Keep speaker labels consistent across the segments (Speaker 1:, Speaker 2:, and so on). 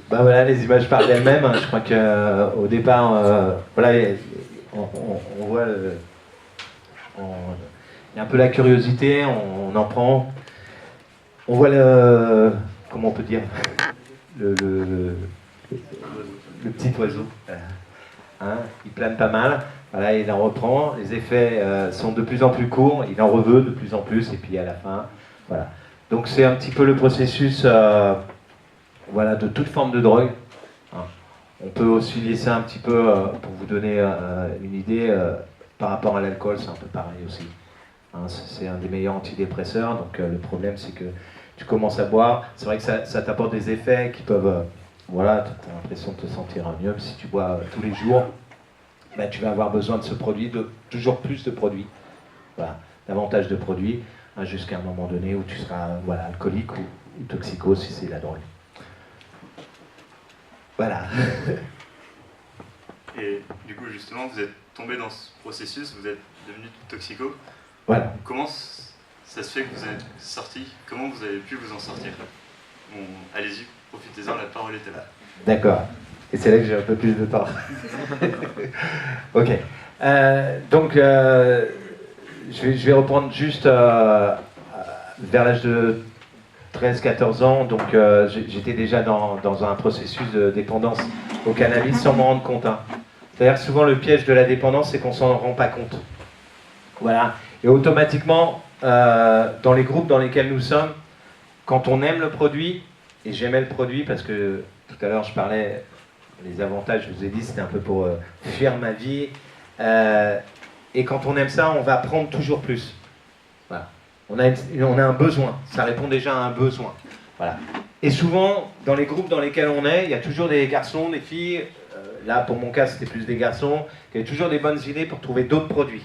Speaker 1: Ben voilà, les images parlent d'elles-mêmes. Hein. Je crois qu'au départ, voilà, on voit il y a un peu la curiosité, on en prend. On voit comment on peut dire, le petit oiseau. Hein, il plane pas mal. Voilà, il en reprend. Les effets sont de plus en plus courts. Il en reveut de plus en plus. Et puis à la fin, voilà. Donc c'est un petit peu le processus. Voilà, de toute forme de drogue. On peut aussi laisser un petit peu, pour vous donner une idée, par rapport à l'alcool, c'est un peu pareil aussi. C'est un des meilleurs antidépresseurs, donc le problème c'est que tu commences à boire, c'est vrai que ça t'apporte des effets qui peuvent, voilà, tu as l'impression de te sentir mieux, mais si tu bois tous les jours, ben, tu vas avoir besoin de ce produit, de toujours plus de produits, voilà, davantage de produits, hein, jusqu'à un moment donné où tu seras voilà, alcoolique ou toxico si c'est la drogue. Voilà.
Speaker 2: Et du coup, justement, vous êtes tombé dans ce processus, vous êtes devenu toxico.
Speaker 1: Voilà.
Speaker 2: Comment ça se fait que vous êtes sorti? Comment vous avez pu vous en sortir? Bon, allez-y, profitez-en, la parole est à vous.
Speaker 1: D'accord. Et c'est là que j'ai un peu plus de temps. Ok. Donc, je vais reprendre juste vers l'âge de 13-14 ans, donc j'étais déjà dans un processus de dépendance au cannabis sans m'en rendre compte. Hein. C'est-à-dire souvent le piège de la dépendance, c'est qu'on s'en rend pas compte. Voilà. Et automatiquement, dans les groupes dans lesquels nous sommes, quand on aime le produit, et j'aimais le produit parce que tout à l'heure je parlais, les avantages, je vous ai dit, c'était un peu pour fuir ma vie. Et quand on aime ça, on va prendre toujours plus. Voilà. On a un besoin, ça répond déjà à un besoin. Voilà. Et souvent, dans les groupes dans lesquels on est, il y a toujours des garçons, des filles, là pour mon cas c'était plus des garçons, qui avaient toujours des bonnes idées pour trouver d'autres produits.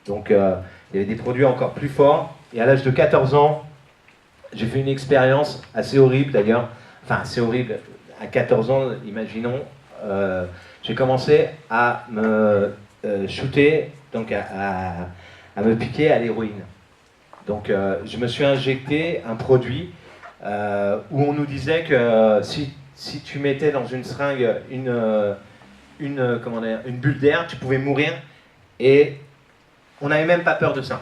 Speaker 1: Donc il y avait des produits encore plus forts, et à l'âge de 14 ans, j'ai fait une expérience assez horrible d'ailleurs, enfin assez horrible, à 14 ans, imaginons, j'ai commencé à me shooter, donc à me piquer à l'héroïne. Donc je me suis injecté un produit où on nous disait que si tu mettais dans une seringue une bulle d'air, tu pouvais mourir. Et on n'avait même pas peur de ça.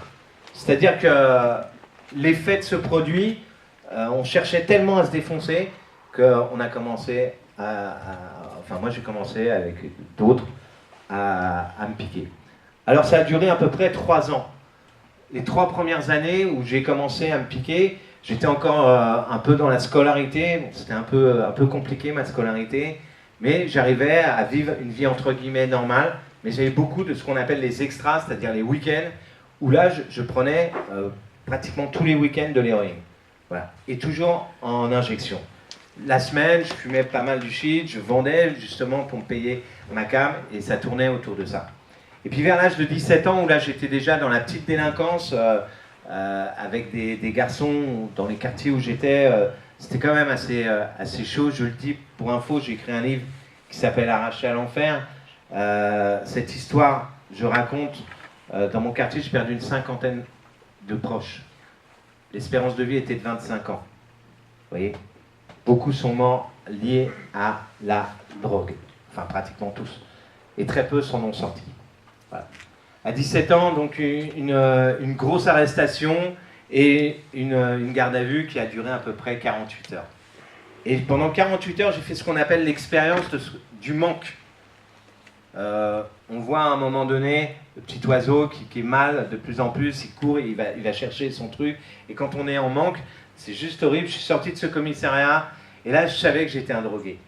Speaker 1: C'est-à-dire que l'effet de ce produit, on cherchait tellement à se défoncer qu'on a commencé enfin moi j'ai commencé avec d'autres à me piquer. Alors ça a duré à peu près 3 ans. Les 3 premières années où j'ai commencé à me piquer, j'étais encore un peu dans la scolarité. Bon, c'était un peu compliqué ma scolarité, mais j'arrivais à vivre une vie entre guillemets normale. Mais j'avais beaucoup de ce qu'on appelle les extras, c'est-à-dire les week-ends, où là je prenais pratiquement tous les week-ends de l'héroïne. Voilà. Et toujours en injection. La semaine, je fumais pas mal du shit, je vendais justement pour me payer ma cam, et ça tournait autour de ça. Et puis vers l'âge de 17 ans, où là j'étais déjà dans la petite délinquance, avec des garçons dans les quartiers où j'étais, c'était quand même assez chaud. Je le dis pour info, j'ai écrit un livre qui s'appelle Arraché à l'enfer. Cette histoire, je raconte, dans mon quartier, j'ai perdu une 50aine de proches. L'espérance de vie était de 25 ans. Vous voyez, beaucoup sont morts liés à la drogue. Enfin, pratiquement tous. Et très peu s'en ont sortis. Voilà. À 17 ans, donc une grosse arrestation et une garde à vue qui a duré à peu près 48 heures. Et pendant 48 heures, j'ai fait ce qu'on appelle l'expérience du manque. On voit à un moment donné le petit oiseau qui est mal de plus en plus, il court, il va chercher son truc. Et quand on est en manque, c'est juste horrible. Je suis sorti de ce commissariat et là, je savais que j'étais un drogué.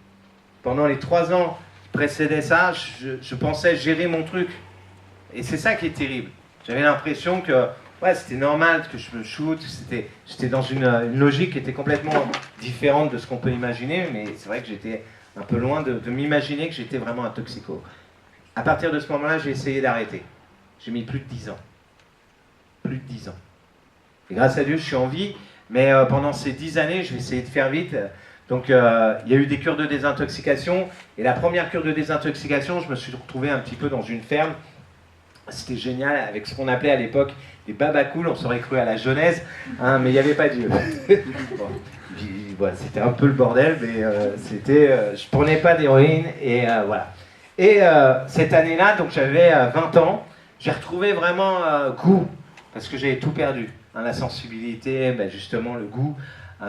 Speaker 1: Pendant les 3 ans qui précédaient ça, je pensais gérer mon truc. Et c'est ça qui est terrible. J'avais l'impression que ouais, c'était normal que je me shoot. J'étais dans une logique qui était complètement différente de ce qu'on peut imaginer, mais c'est vrai que j'étais un peu loin de m'imaginer que j'étais vraiment un toxico. À partir de ce moment-là, j'ai essayé d'arrêter. J'ai mis plus de 10 ans. Plus de 10 ans. Et grâce à Dieu, je suis en vie, mais pendant ces 10 années, je vais essayer de faire vite. Donc, il y a eu des cures de désintoxication, et la première cure de désintoxication, je me suis retrouvé un petit peu dans une ferme. C'était génial, avec ce qu'on appelait à l'époque des babacools, on s'aurait cru à la Genèse, hein, mais il n'y avait pas Dieu. Bon, voilà, c'était un peu le bordel, mais je prenais pas d'héroïne, et voilà. Et cette année-là, donc j'avais 20 ans, j'ai retrouvé vraiment goût, parce que j'avais tout perdu. Hein, la sensibilité, ben justement le goût,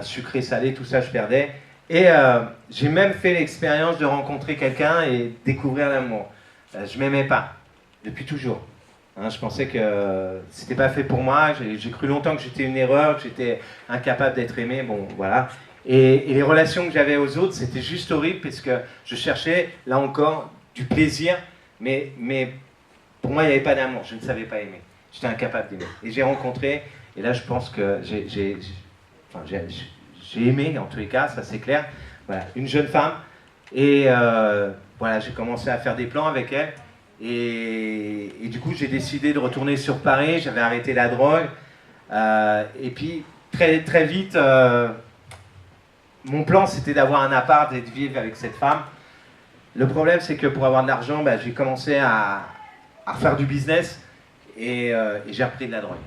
Speaker 1: sucré, salé, tout ça je perdais. Et j'ai même fait l'expérience de rencontrer quelqu'un et découvrir l'amour. Je m'aimais pas, depuis toujours. Hein, je pensais que c'était pas fait pour moi, j'ai cru longtemps que j'étais une erreur, que j'étais incapable d'être aimé, bon voilà. Et les relations que j'avais aux autres, c'était juste horrible, parce que je cherchais, là encore, du plaisir, mais pour moi, il n'y avait pas d'amour, je ne savais pas aimer. J'étais incapable d'aimer. Et j'ai rencontré, et là je pense que j'ai aimé, en tous les cas, ça c'est clair, voilà, une jeune femme, et voilà, j'ai commencé à faire des plans avec elle, et du coup j'ai décidé de retourner sur Paris, j'avais arrêté la drogue, et puis très, très vite, mon plan c'était d'avoir un appart et de vivre avec cette femme. Le problème c'est que pour avoir de l'argent, bah, j'ai commencé à faire du business, et j'ai repris de la drogue,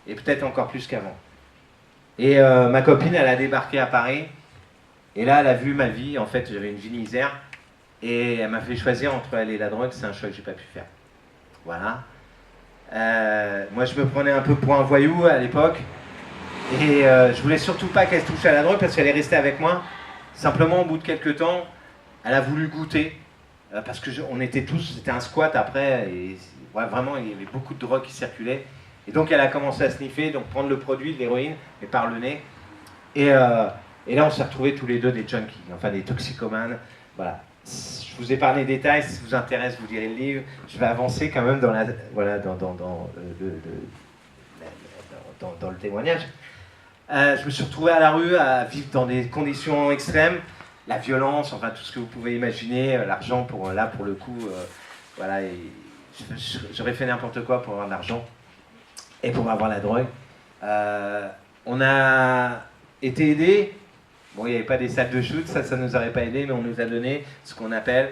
Speaker 1: et peut-être encore plus qu'avant. Et ma copine, elle a débarqué à Paris, et là, elle a vu ma vie. En fait, j'avais une vie de misère, et elle m'a fait choisir entre elle et la drogue. C'est un choix que j'ai pas pu faire. Voilà. Moi, je me prenais un peu pour un voyou à l'époque, et je voulais surtout pas qu'elle touche à la drogue, parce qu'elle est restée avec moi. Simplement, au bout de quelques temps, elle a voulu goûter, parce que on était tous, c'était un squat après, et ouais, vraiment, il y avait beaucoup de drogue qui circulait. Et donc elle a commencé à sniffer, donc prendre le produit de l'héroïne, mais par le nez. Et là on s'est retrouvés tous les deux des junkies, enfin des toxicomanes. Voilà. Je vous ai parlé des détails, si ça vous intéresse, vous lirez le livre. Je vais avancer quand même dans le témoignage. Je me suis retrouvé à la rue, à vivre dans des conditions extrêmes, la violence, enfin tout ce que vous pouvez imaginer, l'argent pour le coup, voilà. Et j'aurais fait n'importe quoi pour avoir de l'argent. Et pour avoir la drogue. On a été aidés. Bon, il n'y avait pas des salles de shoot, ça ne nous aurait pas aidé, mais on nous a donné ce qu'on appelle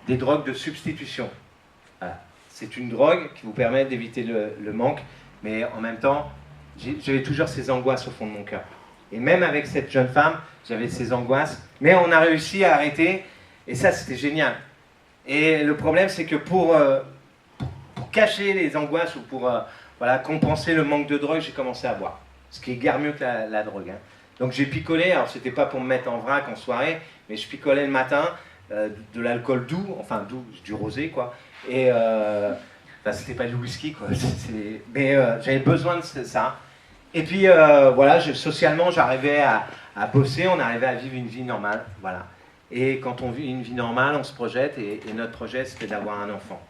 Speaker 1: des drogues de substitution. Voilà. C'est une drogue qui vous permet d'éviter le manque, mais en même temps, j'avais toujours ces angoisses au fond de mon cœur. Et même avec cette jeune femme, j'avais ces angoisses, mais on a réussi à arrêter, et ça, c'était génial. Et le problème, c'est que pour cacher les angoisses ou pour voilà, compenser le manque de drogue, j'ai commencé à boire. Ce qui est guère mieux que la drogue. Hein. Donc j'ai picolé, alors c'était pas pour me mettre en vrac en soirée, mais je picolais le matin de l'alcool doux, enfin doux, du rosé quoi. Et enfin, c'était pas du whisky quoi. Mais j'avais besoin de ça. Et puis voilà, socialement j'arrivais à bosser, on arrivait à vivre une vie normale. Voilà. Et quand on vit une vie normale, on se projette, et notre projet c'était d'avoir un enfant.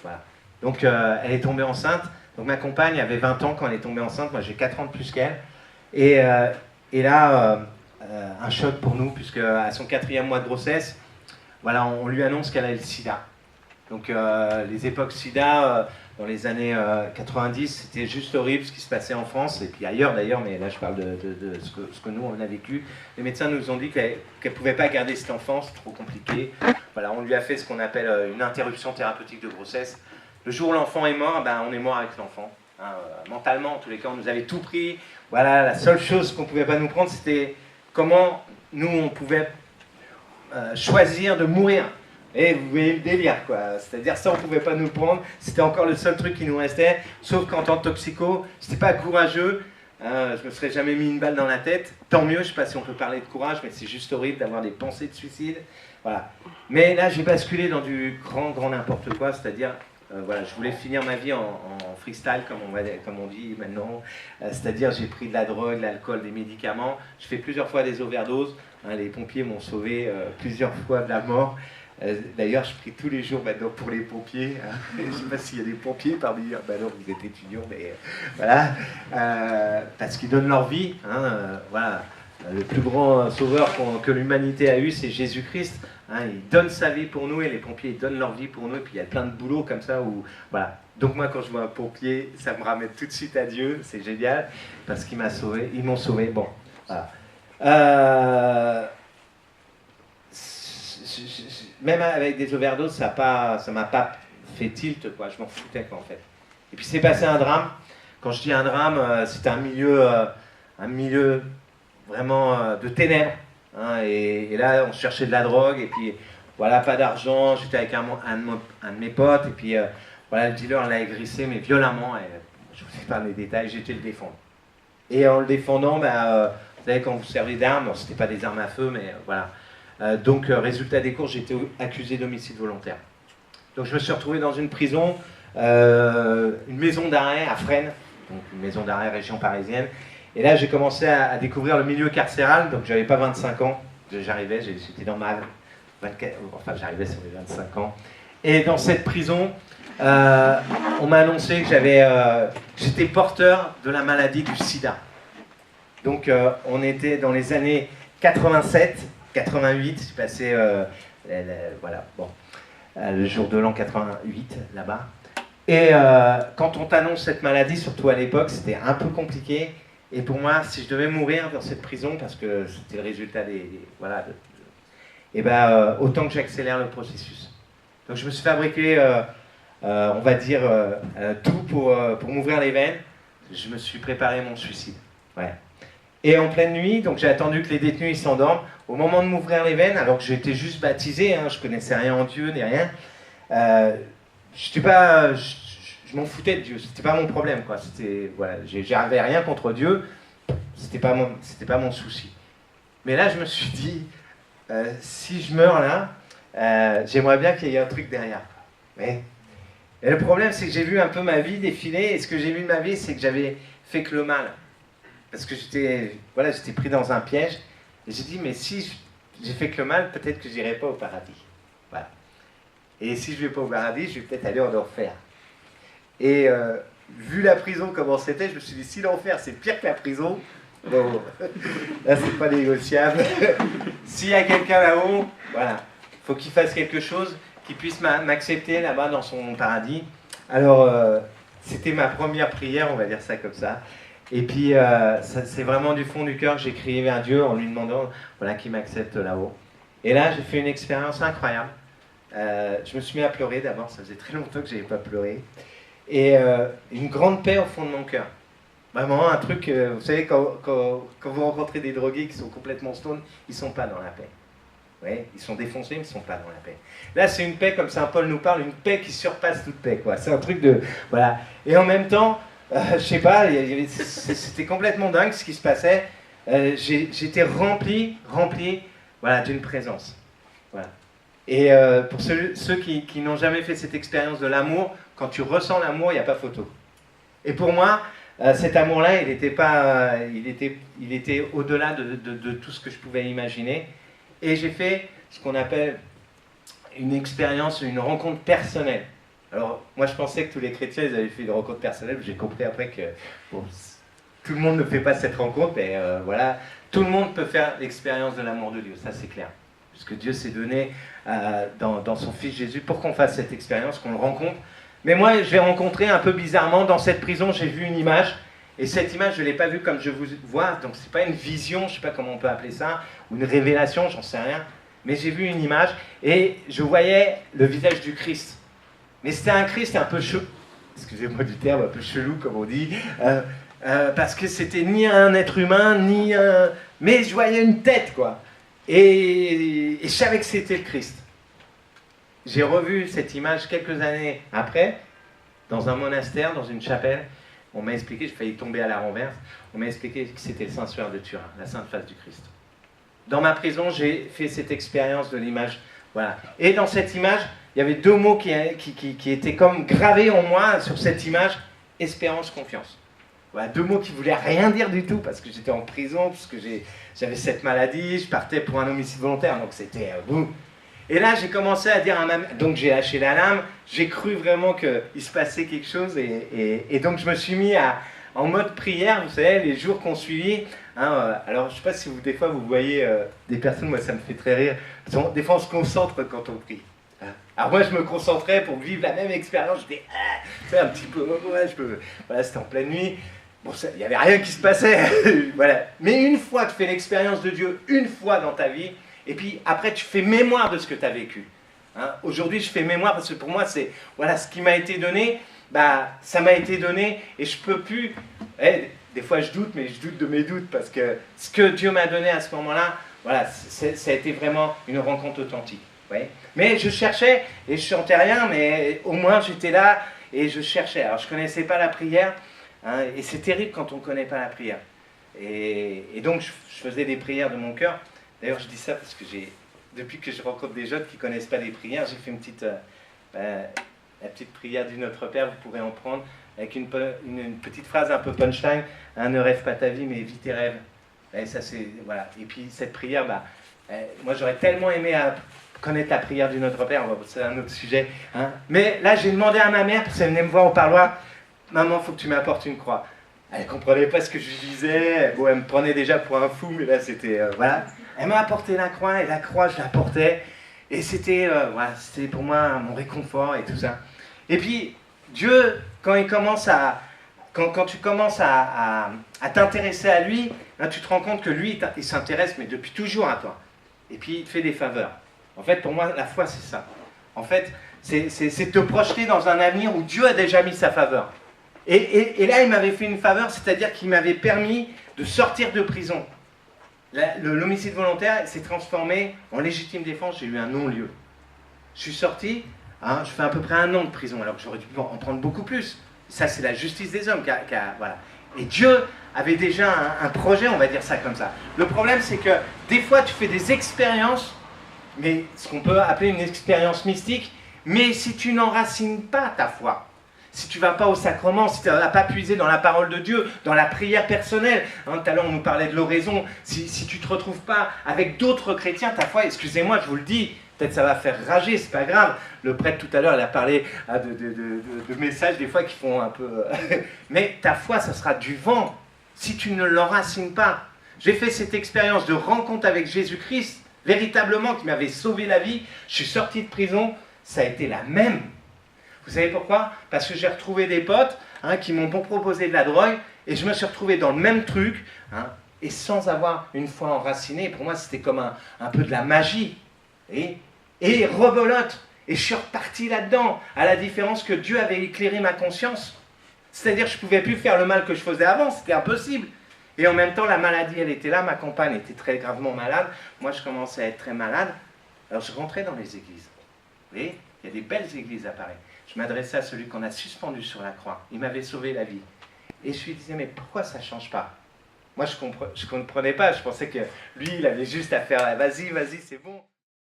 Speaker 1: Voilà. Donc elle est tombée enceinte. Donc ma compagne avait 20 ans quand elle est tombée enceinte, moi j'ai 4 ans de plus qu'elle. Et là, un choc pour nous, puisque à son 4e mois de grossesse, voilà, on lui annonce qu'elle a le sida. Donc les époques sida, dans les années 90, c'était juste horrible ce qui se passait en France, et puis ailleurs d'ailleurs, mais là je parle de ce que nous on a vécu. Les médecins nous ont dit qu'elle ne pouvait pas garder cet enfant, c'est trop compliqué. Voilà, on lui a fait ce qu'on appelle une interruption thérapeutique de grossesse. Le jour où l'enfant est mort, ben, on est mort avec l'enfant. Hein, mentalement, en tous les cas, on nous avait tout pris. Voilà, la seule chose qu'on ne pouvait pas nous prendre, c'était comment nous, on pouvait choisir de mourir. Et vous voyez le délire, quoi. C'est-à-dire ça, on ne pouvait pas nous prendre. C'était encore le seul truc qui nous restait. Sauf qu'en tant que toxico, c'était pas courageux. Je me serais jamais mis une balle dans la tête. Tant mieux, je ne sais pas si on peut parler de courage, mais c'est juste horrible d'avoir des pensées de suicide. Voilà. Mais là, j'ai basculé dans du grand n'importe quoi, c'est-à-dire... voilà, je voulais finir ma vie en freestyle, comme on dit maintenant. C'est-à-dire, j'ai pris de la drogue, de l'alcool, des médicaments. Je fais plusieurs fois des overdoses. Hein, les pompiers m'ont sauvé plusieurs fois de la mort. D'ailleurs, je prie tous les jours maintenant pour les pompiers. Hein. Je ne sais pas s'il y a des pompiers parmi eux. Ben non, vous êtes étudiants, mais voilà. Parce qu'ils donnent leur vie. Hein, voilà. Le plus grand sauveur que l'humanité a eu, c'est Jésus-Christ. Hein, il donne sa vie pour nous et les pompiers ils donnent leur vie pour nous. Et puis il y a plein de boulots comme ça où, voilà. Donc moi, quand je vois un pompier, ça me ramène tout de suite à Dieu. C'est génial parce qu'ils m'ont sauvé. Ils m'ont sauvé. Bon, voilà. Même avec des overdoses, ça m'a pas fait tilt, quoi. Je m'en foutais, quoi, en fait. Et puis c'est passé un drame. Quand je dis un drame, c'était un milieu vraiment de ténèbres. Hein, et là, on cherchait de la drogue, et puis voilà, pas d'argent. J'étais avec un de mes potes, et puis voilà, le dealer l'a aigrissé, mais violemment. Et, je ne vous sais pas les détails, j'ai été le défendre. Et en le défendant, vous savez, quand vous servez d'armes, bon, c'était pas des armes à feu, mais voilà. Donc, résultat des courses, j'ai été accusé d'homicide volontaire. Donc, je me suis retrouvé dans une prison, une maison d'arrêt à Fresnes, donc une maison d'arrêt région parisienne. Et là, j'ai commencé à découvrir le milieu carcéral. Donc, j'avais pas 25 ans. J'arrivais, j'étais dans ma 24, enfin, j'arrivais sur les 25 ans. Et dans cette prison, on m'a annoncé que j'étais porteur de la maladie du sida. Donc, on était dans les années 87. 88, j'ai passé voilà, bon, le jour de l'an 88 là-bas. Et quand on t'annonce cette maladie, surtout à l'époque, c'était un peu compliqué. Et pour moi, si je devais mourir dans cette prison, parce que c'était le résultat voilà, et autant que j'accélère le processus. Donc je me suis fabriqué, on va dire, tout pour m'ouvrir les veines. Je me suis préparé mon suicide. Ouais. Et en pleine nuit, donc j'ai attendu que les détenus ils s'endorment. Au moment de m'ouvrir les veines, alors que j'étais juste baptisé, hein, je connaissais rien en Dieu ni rien, je m'en foutais de Dieu, c'était pas mon problème, quoi. Voilà, j'avais rien contre Dieu, c'était pas mon souci. Mais là, je me suis dit, si je meurs là, j'aimerais bien qu'il y ait un truc derrière. Et le problème, c'est que j'ai vu un peu ma vie défiler, et ce que j'ai vu de ma vie, c'est que j'avais fait que le mal. Parce que j'étais pris dans un piège. Et j'ai dit, mais si j'ai fait que le mal, peut-être que j'irai pas au paradis. Voilà. Et si je vais pas au paradis, je vais peut-être aller en enfer. Et vu la prison, comment c'était, je me suis dit, si l'enfer c'est pire que la prison, bon, là c'est pas négociable. S'il y a quelqu'un là-haut, voilà, faut qu'il fasse quelque chose, qu'il puisse m'accepter là-bas dans son paradis. Alors, c'était ma première prière, on va dire ça comme ça. Et puis, c'est vraiment du fond du cœur que j'ai crié à Dieu en lui demandant voilà, qu'il m'accepte là-haut. Et là, j'ai fait une expérience incroyable. Je me suis mis à pleurer d'abord, ça faisait très longtemps que je n'avais pas pleuré. Et une grande paix au fond de mon cœur. Vraiment un truc, vous savez, quand vous rencontrez des drogués qui sont complètement stone, ils ne sont pas dans la paix. Ouais, ils sont défoncés, mais ils ne sont pas dans la paix. Là, c'est une paix, comme Saint Paul nous parle, une paix qui surpasse toute paix, quoi. C'est un truc de... Voilà. Et en même temps, je sais pas, c'était complètement dingue ce qui se passait. J'étais rempli voilà, d'une présence. Voilà. Et pour ceux qui n'ont jamais fait cette expérience de l'amour, quand tu ressens l'amour, il n'y a pas photo. Et pour moi, cet amour-là, il était au-delà de tout ce que je pouvais imaginer. Et j'ai fait ce qu'on appelle une expérience, une rencontre personnelle. Alors, moi, je pensais que tous les chrétiens, ils avaient fait une rencontre personnelle. J'ai compris après que bon, tout le monde ne fait pas cette rencontre, mais voilà, tout le monde peut faire l'expérience de l'amour de Dieu, ça c'est clair. Puisque Dieu s'est donné dans son Fils Jésus pour qu'on fasse cette expérience, qu'on le rencontre. Mais moi, je l'ai rencontré un peu bizarrement. Dans cette prison, j'ai vu une image. Et cette image, je ne l'ai pas vue comme je vous vois. Donc, ce n'est pas une vision, je ne sais pas comment on peut appeler ça, ou une révélation, j'en sais rien. Mais j'ai vu une image et je voyais le visage du Christ. Mais c'était un Christ un peu chelou, excusez-moi du terme, un peu chelou comme on dit, parce que c'était ni un être humain, ni un... Mais je voyais une tête, quoi. Et je savais que c'était le Christ. J'ai revu cette image quelques années après, dans un monastère, dans une chapelle. On m'a expliqué, j'ai failli tomber à la renverse, on m'a expliqué que c'était le Saint-Suaire de Turin, la Sainte Face du Christ. Dans ma prison, j'ai fait cette expérience de l'image. Voilà. Et dans cette image, il y avait deux mots qui étaient comme gravés en moi sur cette image, espérance, confiance. Voilà, deux mots qui ne voulaient rien dire du tout, parce que j'étais en prison, parce que j'avais cette maladie, je partais pour un homicide volontaire, donc c'était boum. Et là, j'ai commencé à dire à ma mère, donc j'ai lâché la lame, j'ai cru vraiment qu'il se passait quelque chose, et donc je me suis mis en mode prière, vous savez, les jours qu'on suivit. Hein, alors, je ne sais pas si vous, des fois, vous voyez des personnes, moi ça me fait très rire, des fois on se concentre quand on prie. Alors moi je me concentrais pour vivre la même expérience, je disais, tu sais, un petit peu, ouais, voilà, c'était en pleine nuit. Bon, il n'y avait rien qui se passait, voilà. Mais une fois que tu fais l'expérience de Dieu, une fois dans ta vie, et puis après tu fais mémoire de ce que tu as vécu. Hein. Aujourd'hui je fais mémoire parce que pour moi c'est, voilà, ce qui m'a été donné, bah, ça m'a été donné et je peux plus, des fois je doute, mais je doute de mes doutes parce que ce que Dieu m'a donné à ce moment-là, voilà, ça a été vraiment une rencontre authentique. Ouais. Mais je cherchais, et je chantais rien, mais au moins j'étais là et je cherchais. Alors je ne connaissais pas la prière. Hein, et c'est terrible quand on ne connaît pas la prière. Et donc je faisais des prières de mon cœur. D'ailleurs je dis ça parce que depuis que je rencontre des jeunes qui ne connaissent pas les prières, j'ai fait la petite prière du Notre Père, vous pourrez en prendre, avec une petite phrase un peu punchline, hein, ne rêve pas ta vie mais vis tes rêves. Et, ça, voilà. Et puis cette prière, moi j'aurais tellement aimé connaître la prière du Notre Père, c'est un autre sujet. Hein. Mais là j'ai demandé à ma mère, parce qu'elle venait me voir au parloir, maman, il faut que tu m'apportes une croix. Elle ne comprenait pas ce que je disais. Bon, elle me prenait déjà pour un fou, mais là, c'était... voilà. Elle m'a apporté la croix, et la croix, je la portais. Et c'était voilà, c'était pour moi mon réconfort et tout ça. Et puis, Dieu, quand tu commences à t'intéresser à lui, là, tu te rends compte que lui, il s'intéresse, mais depuis toujours à toi. Et puis, il te fait des faveurs. En fait, pour moi, la foi, c'est ça. En fait, c'est te projeter dans un avenir où Dieu a déjà mis sa faveur. Et là, il m'avait fait une faveur, c'est-à-dire qu'il m'avait permis de sortir de prison. L'homicide volontaire s'est transformé en légitime défense, j'ai eu un non-lieu. Je suis sorti, hein, je fais à peu près 1 an de prison, alors que j'aurais dû en prendre beaucoup plus. Ça, c'est la justice des hommes. Voilà. Et Dieu avait déjà un projet, on va dire ça comme ça. Le problème, c'est que des fois, tu fais des expériences, mais ce qu'on peut appeler une expérience mystique, mais si tu n'enracines pas ta foi, si tu ne vas pas au sacrement, si tu ne vas pas puiser dans la parole de Dieu, dans la prière personnelle, hein, tout à l'heure on nous parlait de l'oraison, si tu ne te retrouves pas avec d'autres chrétiens, ta foi, excusez-moi, je vous le dis, peut-être ça va faire rager, c'est pas grave. Le prêtre tout à l'heure, il a parlé de messages des fois qui font un peu... mais ta foi, ça sera du vent, si tu ne l'enracines pas. J'ai fait cette expérience de rencontre avec Jésus-Christ, véritablement, qui m'avait sauvé la vie. Je suis sorti de prison, ça a été la même. Vous savez pourquoi? Parce que j'ai retrouvé des potes qui m'ont proposé de la drogue et je me suis retrouvé dans le même truc et sans avoir une foi enracinée. Pour moi, c'était comme un peu de la magie. Et rebelote. Et je suis reparti là-dedans, à la différence que Dieu avait éclairé ma conscience. C'est-à-dire que je ne pouvais plus faire le mal que je faisais avant, c'était impossible. Et en même temps, la maladie, elle était là, ma compagne était très gravement malade. Moi, je commençais à être très malade. Alors, je rentrais dans les églises. Vous voyez, il y a des belles églises à Paris. Je m'adressais à celui qu'on a suspendu sur la croix. Il m'avait sauvé la vie. Et je lui disais, mais pourquoi ça ne change pas? Moi, je ne comprenais pas. Je pensais que lui, il avait juste à faire, vas-y, c'est bon.